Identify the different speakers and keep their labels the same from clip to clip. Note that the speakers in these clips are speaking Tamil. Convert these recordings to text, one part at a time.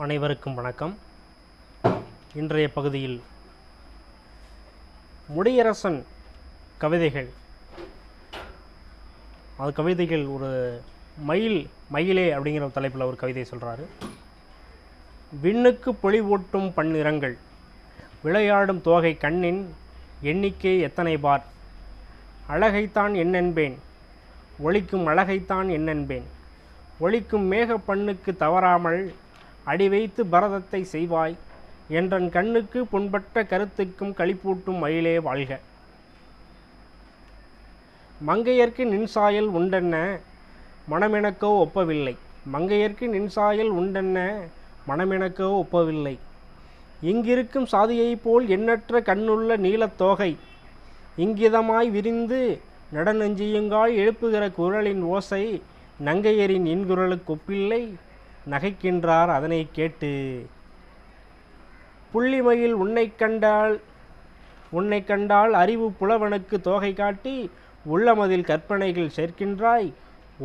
Speaker 1: அனைவருக்கும் வணக்கம். இன்றைய பகுதியில் முடியரசன் கவிதைகள், அது கவிதைகள் ஒரு மயிலே அப்படிங்கிற ஒரு தலைப்பில் ஒரு கவிதை சொல்கிறாரு. விண்ணுக்கு பொலிவூட்டும் பன்னிறங்கள், விளையாடும் தோகை கண்ணின் எண்ணிக்கை எத்தனை பார், அழகைத்தான் என்னென்பேன், ஒளிக்கும் அழகைத்தான் என்னென்பேன், ஒளிக்கும் மேக பண்ணுக்கு தவறாமல் அடி வைத்து பரதத்தை செய்வாய், என்றன் கண்ணுக்கு புண்பட்ட கருத்துக்கும் களிப்பூட்டும் மயிலே வாழ்க. மங்கையர்க்கு நின்சாயல் உண்டென்ன மனமெனக்கோ ஒப்பவில்லை, மங்கையர்க்கு நின்சாயல் உண்டென்ன மனமெனக்கோ ஒப்பவில்லை, இங்கிருக்கும் சாதியைப் போல் எண்ணற்ற கண்ணுள்ள நீலத்தோகை, இங்கிதமாய் விரிந்து நடனஞ்சியுங்காய் எழுப்புகிற குரலின் ஓசை, நங்கையரின் இன்குரலுக்கு ஒப்பில்லை, நகைக்கின்றார் அதனை கேட்டு. புள்ளிமயில் உன்னை கண்டால் அறிவு புலவனுக்கு தோகை காட்டி, உள்ளமதில் கற்பனைகள் சேர்க்கின்றாய்,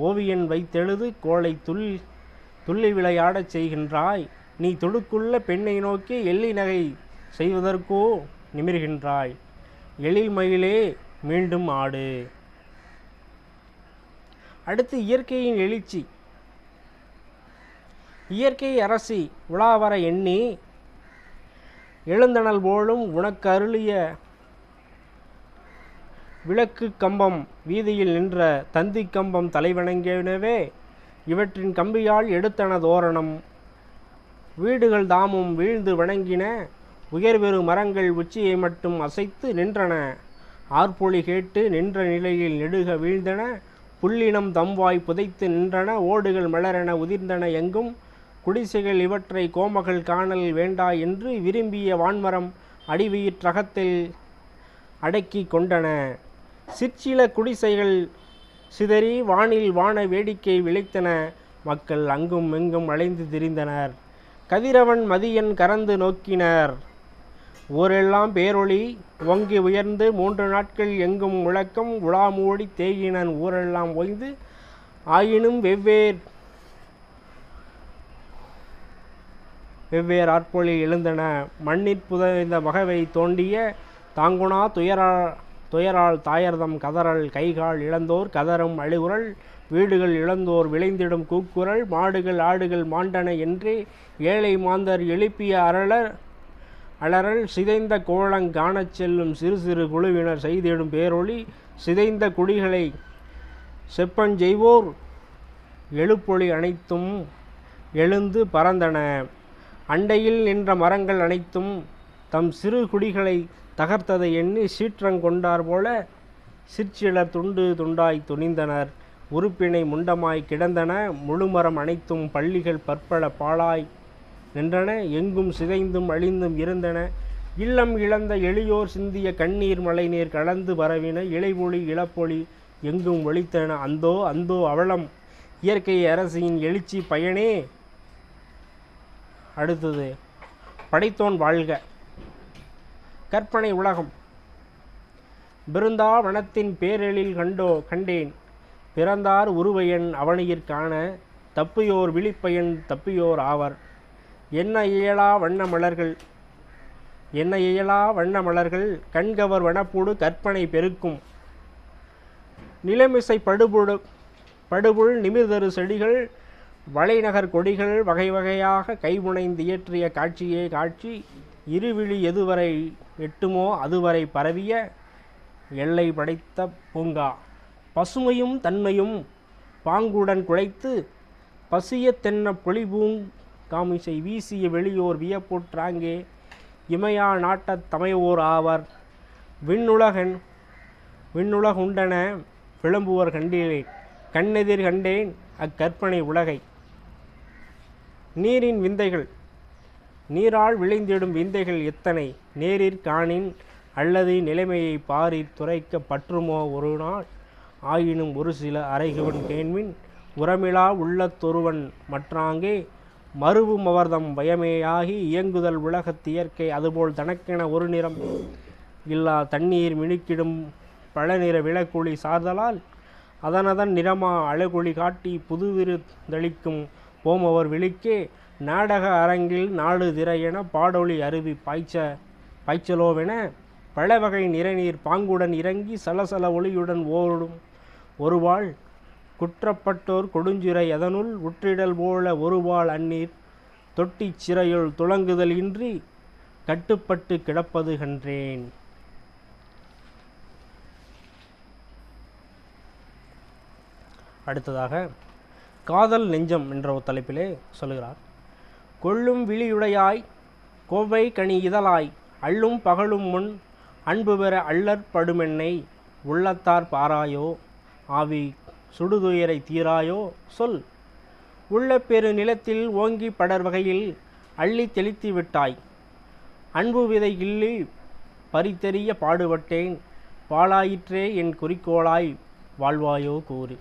Speaker 1: ஓவியன் வைத்தெழுது கோளை துள்ளி விளையாடச் செய்கின்றாய், நீ துடுக்குள்ள பெண்ணை நோக்கி எள்ளி நகை செய்வதற்கோ நிமிர்கின்றாய், எழில் மயிலே மீண்டும் ஆடு. அடுத்து இயற்கையின் எழுச்சி. இயற்கை அரசி உலாவர எண்ணி எழுந்தனல் போலும் உனக்கு அருளிய விளக்கு கம்பம் வீதியில் நின்ற தந்தி கம்பம் தலைவணங்கியனவே, இவற்றின் கம்பியால் எடுத்தன தோரணம், வீடுகள் தாமும் வீழ்ந்து வணங்கின, உயர்வெறு மரங்கள் உச்சியை மட்டும் அசைத்து நின்றன, ஆர்ப்பொலி கேட்டு நின்ற நிலையில் நெடுக வீழ்ந்தன, புல்லினம் தம்வாய் புதைத்து நின்றன, ஓடுகள் மலரென உதிர்ந்தன எங்கும், குடிசைகள் இவற்றை கோமகள் காணல் வேண்டா என்று விரும்பிய வான்மரம் அடிவயிற்றகத்தில் அடக்கி கொண்டன, சிற்சில குடிசைகள் சிதறி வானில் வான வேடிக்கை விளைத்தன, மக்கள் அங்கும் எங்கும் அலைந்து திரிந்தனர், கதிரவன் மதியன் கறந்து நோக்கினர், ஊரெல்லாம் பேரொளி ஓங்கி உயர்ந்து 3 நாட்கள் எங்கும் முழக்கம் உலாமூடி தேகினன் ஊரெல்லாம் ஓய்ந்து, ஆயினும் வெவ்வேறு ஆற்பொழி எழுந்தன, மண்ணிற் புதைந்த மகவை தோண்டிய தாங்குணா துயரால் தாயர்தம் கதறல், கைகால் இழந்தோர் கதரும் அழுகுரல், வீடுகள் இழந்தோர் விளைந்திடும் கூக்குரல், மாடுகள் ஆடுகள் மாண்டன என்றே ஏழை மாந்தர் எழுப்பிய அலறல், சிதைந்த கோலங் காணச் செல்லும் சிறு சிறு குழுவினர் செய்திடும் பேரொளி, சிதைந்த குடிகளை செப்பஞ்செய்வோர் எழுப்பொலி அனைத்தும் எழுந்து பறந்தன, அண்டையில் நின்ற மரங்கள் அனைத்தும் தம் சிறு குடிகளை தகர்த்ததை எண்ணி சீற்றங்கொண்டார் போல, சிற்சிலர் துண்டு துண்டாய் துணிந்தனர், உறுப்பினை முண்டமாய் கிடந்தன, முழுமரம் அனைத்தும் பள்ளிகள் பற்பல பாழாய் நின்றன, எங்கும் சிதைந்தும் அழிந்தும் இருந்தன, இல்லம் இழந்த எளியோர் சிந்திய கண்ணீர் மழைநீர் கலந்து பரவின, இலைபொலி இளப்பொலி எங்கும் ஒலித்தன, அந்தோ அந்தோ அவலம் இயற்கை அரசியின் எழுச்சி பயனே. அடுத்தது படைத்தோன் வாழ்க. கற்பனை உலகம். பிருந்தாவனத்தின் பேரெழில் கண்டேன், பிறந்தார் உருவையன் அவனியிற் காண, தப்பியோர் விழிப்பயன் தப்பியோர் ஆவர், என்ன இயலா வண்ண மலர்கள் கண்கவர் வனப்பூடு கற்பனை பெருக்கும், நிலமிசை படுபுள் நிமிர்தரு செடிகள், வளைநகர் கொடிகள் வகை வகையாக கைமுனைந்து இயற்றிய காட்சியே காட்சி, இருவிழி எதுவரை எட்டுமோ அதுவரை பரவிய எல்லை படைத்த பூங்கா, பசுமையும் தன்மையும் பாங்குடன் குழைத்து பசிய தென்ன பொலிபூங்காமிசை வீசிய வெளியோர் வியப்புற்றாங்கே, இமையா நாட்டத் தமையோர் ஆவர், விண்ணுலகுண்டன விளம்புவர் கண்டிலேன், கண்ணெதிர் கண்டேன் அக்கற்பனை உலகை. நீரின் விந்தைகள். நீரால் விளைந்திடும் விந்தைகள் எத்தனை, நேரிற் காணின் அல்லது நிலைமையை பாரிற் துரைக்க பற்றுமோ ஒரு நாள், ஆயினும் ஒரு சில அறைகுவன் கேண்மின், உரமிலா உள்ளத்தொருவன் மற்றாங்கே, மறுவும் அவர்தம் பயமேயாகி இயங்குதல் உலகத் இயற்கை, அதுபோல் தனக்கென ஒரு நிறம் இல்லா தண்ணீர் மினுக்கிடும் பழநிற விளக்குழி சார்தலால், அதனதன் நிறமா அழகுழி காட்டி புதுவிருந்தளிக்கும் போமவர் விழிக்கே, நாடக அரங்கில் நாடு திரையென பாடொளி அருவி பாய்ச்சலோவென பலவகை நிறைநீர் பாங்குடன் இறங்கி சலசல ஒளியுடன் ஓடும் ஒருவாள் குற்றப்பட்டோர் கொடுஞ்சிறை அதனுள் உற்றிடல் போல ஒருவாள் அந்நீர் தொட்டிச் சிறையுள் துளங்குதல் இன்றி கட்டுப்பட்டு கிடப்பது கன்றேன். அடுத்ததாக காதல் நெஞ்சம் என்ற ஒரு தலைப்பிலே சொல்லுகிறார். கொள்ளும் விழியுடையாய் கோவை கனி இதழாய் அள்ளும் பகலும் முன் அன்பு பெற அள்ளற்படுமென்னை உள்ளத்தார் பாராயோ ஆவி சுடுதுயரை தீராயோ சொல். உள்ள பெரு நிலத்தில் ஓங்கி படர் வகையில் அள்ளி தெளித்து விட்டாய். அன்பு விதை கிள்ளி பறித்தெறிய பாடுபட்டேன். பாலாயிற்றே என் குறிக்கோளாய் வாழ்வாயோ கூறு.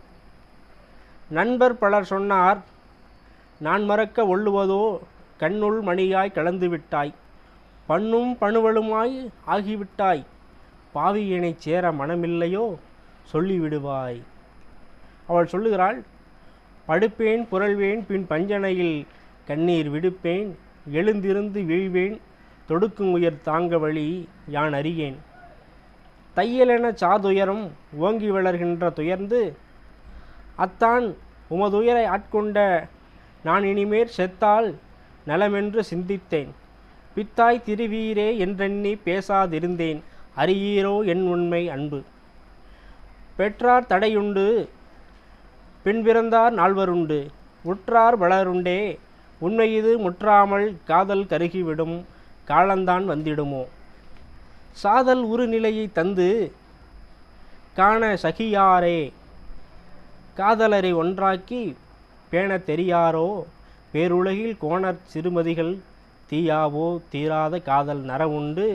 Speaker 1: நண்பர் பலர் சொன்னார் நான் மறக்க ஒள்ளுவதோ கண்ணுள் மணியாய் கலந்து விட்டாய். பண்ணும் பணுவலுமாய் ஆகிவிட்டாய். பாவியனைச் சேர மனமில்லையோ சொல்லிவிடுவாய். அவள் சொல்லுகிறாள், படுப்பேன் புரள்வேன் பின் பஞ்சனையில் கண்ணீர் விடுப்பேன். எழுந்திருந்து வீழ்வேன் தொடுக்கும் உயர் தாங்க வழி யான் அறியேன். தையலென சாதுயரம் ஓங்கி வளர்கின்ற துயர்ந்து அத்தான் உமதுயரை ஆட்கொண்ட நான் இனிமேற் செத்தால் நலமென்று சிந்தித்தேன். பித்தாய் திருவீரே என்றெண்ணி பேசாதிருந்தேன். அறியீரோ என் உண்மை அன்பு. பெற்றார் தடையுண்டு பின் பிறந்தார் நால்வருண்டு. உற்றார் வளருண்டே உண்மையிது முற்றாமல் காதல் கருகிவிடும் காலந்தான் வந்திடுமோ. சாதல் உரு நிலையை தந்து காண சகியாரே காதலரை ஒன்றாக்கி பேண தெரியாரோ. பேருலகில் கோணர் சிறுமதிகள் தீயாவோ தீராத காதல் நரவுண்டு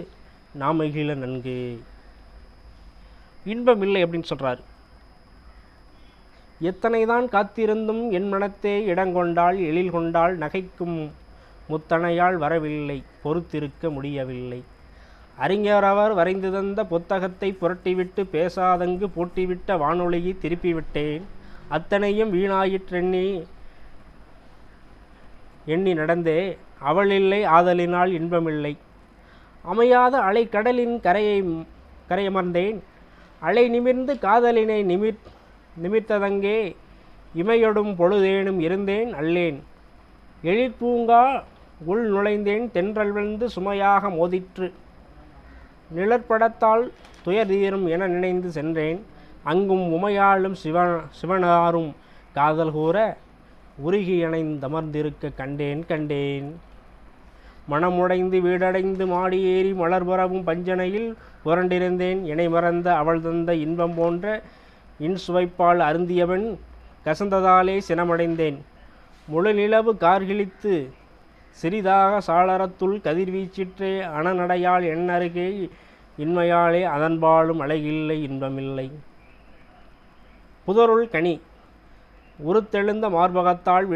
Speaker 1: நாமகில நன்கு. இன்பம் இல்லை அப்படின்னு சொல்கிறார். எத்தனை தான் காத்திருந்தும் என் மனத்தே இடங்கொண்டாள் எழில் கொண்டாள் நகைக்கும் முத்தனையால் வரவில்லை பொறுத்திருக்க முடியவில்லை. அறிஞர் அவர் வரைந்து தந்த புத்தகத்தை புரட்டிவிட்டு பேசாதங்கு பூட்டிவிட்ட வானொலியை திருப்பிவிட்டேன். அத்தனையும் வீணாயிற்றெண்ணி நடந்தே அவளில்லை ஆதலினால் இன்பமில்லை. அமையாத அலை கடலின் கரையமர்ந்தேன். அலை நிமிர்ந்து காதலினை நிமிர்த்ததங்கே இமையொடும் பொழுதேனும் இருந்தேன் அல்லேன். எழிற்பூங்கா உள் நுழைந்தேன் தென்றல் வந்து சுமையாக மோதிற்று. நிழற்படத்தால் துயர் தீரும் என நினைந்து சென்றேன். அங்கும் உமையாளும் சிவனாரும் காதல் கூற உருகி இணைந்தமர்ந்திருக்க கண்டேன். மனமுடைந்து வீடடைந்து மாடி ஏறி மலர்பரவும் பஞ்சனையில் புரண்டிருந்தேன். இணை மறந்த அவள் தந்த இன்பம் போன்ற இன்சுவைப்பால் அருந்தியவன் கசந்ததாலே சினமடைந்தேன். முழு நிலவு கார்கிழித்து சிறிதாக சாளரத்துள் கதிர்வீச்சிற்றே அணநடையால் எண்ணருகே இன்மையாலே அதன்பாலும் அழகில்லை இன்பமில்லை. புதருள் கனி உருத்தெழுந்த மார்பகத்தால்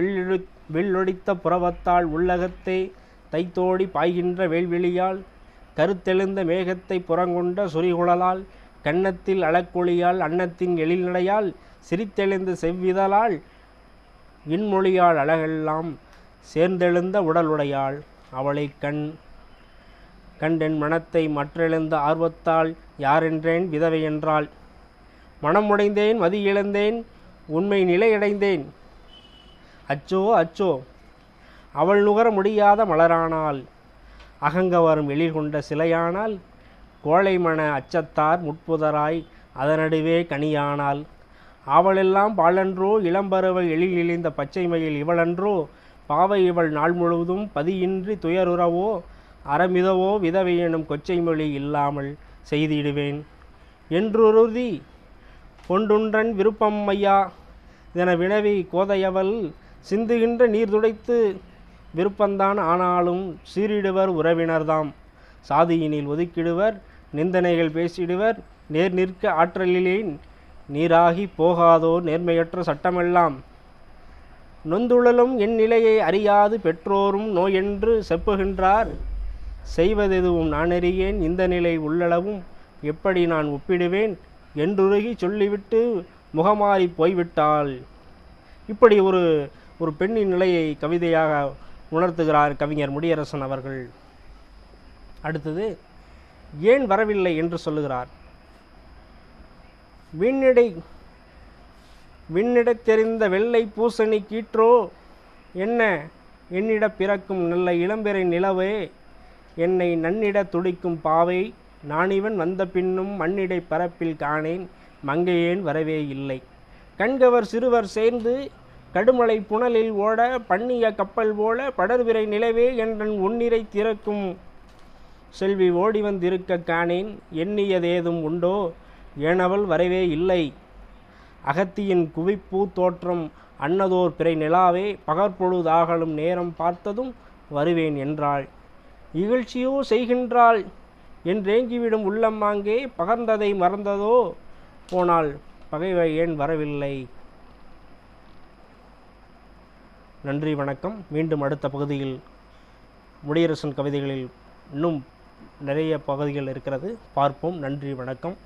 Speaker 1: வெள்ளொடித்த புறவத்தால் உள்ளகத்தை தைத்தோடி பாய்கின்ற வேல்வெளியால் கருத்தெழுந்த மேகத்தை புறங்கொண்ட சுரிகுழலால் கன்னத்தில் அழக்கொழியால் அன்னத்தின் எழில்நடையால் சிரித்தெழுந்த செவ்விதழால் இன்மொழியால் அழகெல்லாம் சேர்ந்தெழுந்த உடலுடையாள் அவளை கண்டென் மனத்தை மற்றெழுந்த ஆர்வத்தால் யாரென்றேன் விதவை என்றாள். மனம் உடைந்தேன் மதி இழந்தேன் உண்மை நிலையடைந்தேன். அச்சோ அச்சோ அவள் நுகர முடியாத மலரானால் அகங்கவரும் எழில் கொண்ட சிலையானால் கோழை மன அச்சத்தார் முட்புதராய் அதனடுவே கனியானால் அவளெல்லாம் பாலன்றோ இளம்பருவ எழில் இழிந்த பச்சைமயில் இவளன்றோ பாவை இவள் நாள் முழுவதும் பதியின்றி துயருறவோ அறமிதவோ விதவை எனும் கொச்சைமொழி இல்லாமல் செய்திடுவேன் என்றுறுதி கொண்டுன்றன் விருப்பம் ஐயா என வினவி கோதையவள் சிந்துகின்ற நீர் துடைத்து விருப்பந்தான் ஆனாலும் சீரிடுவர் உறவினர்தாம். சாதியினில் ஒதுக்கிடுவர் நிந்தனைகள் பேசிடுவர் நேர் நிற்க ஆற்றலிலேன் நீராகி போகாதோ நேர்மையற்ற சட்டமெல்லாம். நொந்துழலும் என் நிலையை அறியாது பெற்றோரும் நோயென்று செப்புகின்றார். செய்வதெதுவும் நான் அறியேன் இந்த நிலை உள்ளளவும் எப்படி நான் ஒப்பிடுவேன் என்றுருகி சொல்லிவிட்டு முகமாறி போய்விட்டாள். இப்படி ஒரு பெண்ணின் நிலையை கவிதையாக உணர்த்துகிறார் கவிஞர் முடியரசன் அவர்கள். அடுத்தது ஏன் வரவில்லை என்று சொல்லுகிறார். விண்ணிடத் தெரிந்த வெள்ளை பூசணி கீற்றோ என்ன, என்னிடப் பிறக்கும் நல்ல இளம்பிறை நிலவே, என்னை நன்னிட துடிக்கும் பாவை, நானிவன் வந்த பின்னும் மண்ணிடை பரப்பில் காணேன், மங்கையேன் வரவே இல்லை. கண்கவர் சிறுவர் சேர்ந்து கடுமலை புனலில் ஓட, பண்ணிய கப்பல் போல படர்விரை நிலவே, என்றன் உன்னிரை திறக்கும் செல்வி ஓடி வந்திருக்க காணேன், எண்ணியதேதும் உண்டோ, ஏனவள் வரவே இல்லை. அகத்தியின் குவிப்பூ தோற்றம் அன்னதோர் பிறை நிலாவே, பகற்பொழுதாகலும் நேரம் பார்த்ததும் வருவேன் என்றாள். இகழ்ச்சியோ செய்கின்றாள் என்றேங்கிவிடும் உள்ளம் அங்கே, பகர்ந்ததை மறந்ததோ போனால் பகைவை ஏன் வரவில்லை. நன்றி, வணக்கம். மீண்டும் அடுத்த பகுதியில் முடியரசன் கவிதைகளில் இன்னும் நிறைய பகுதிகள் இருக்கிறது, பார்ப்போம். நன்றி, வணக்கம்.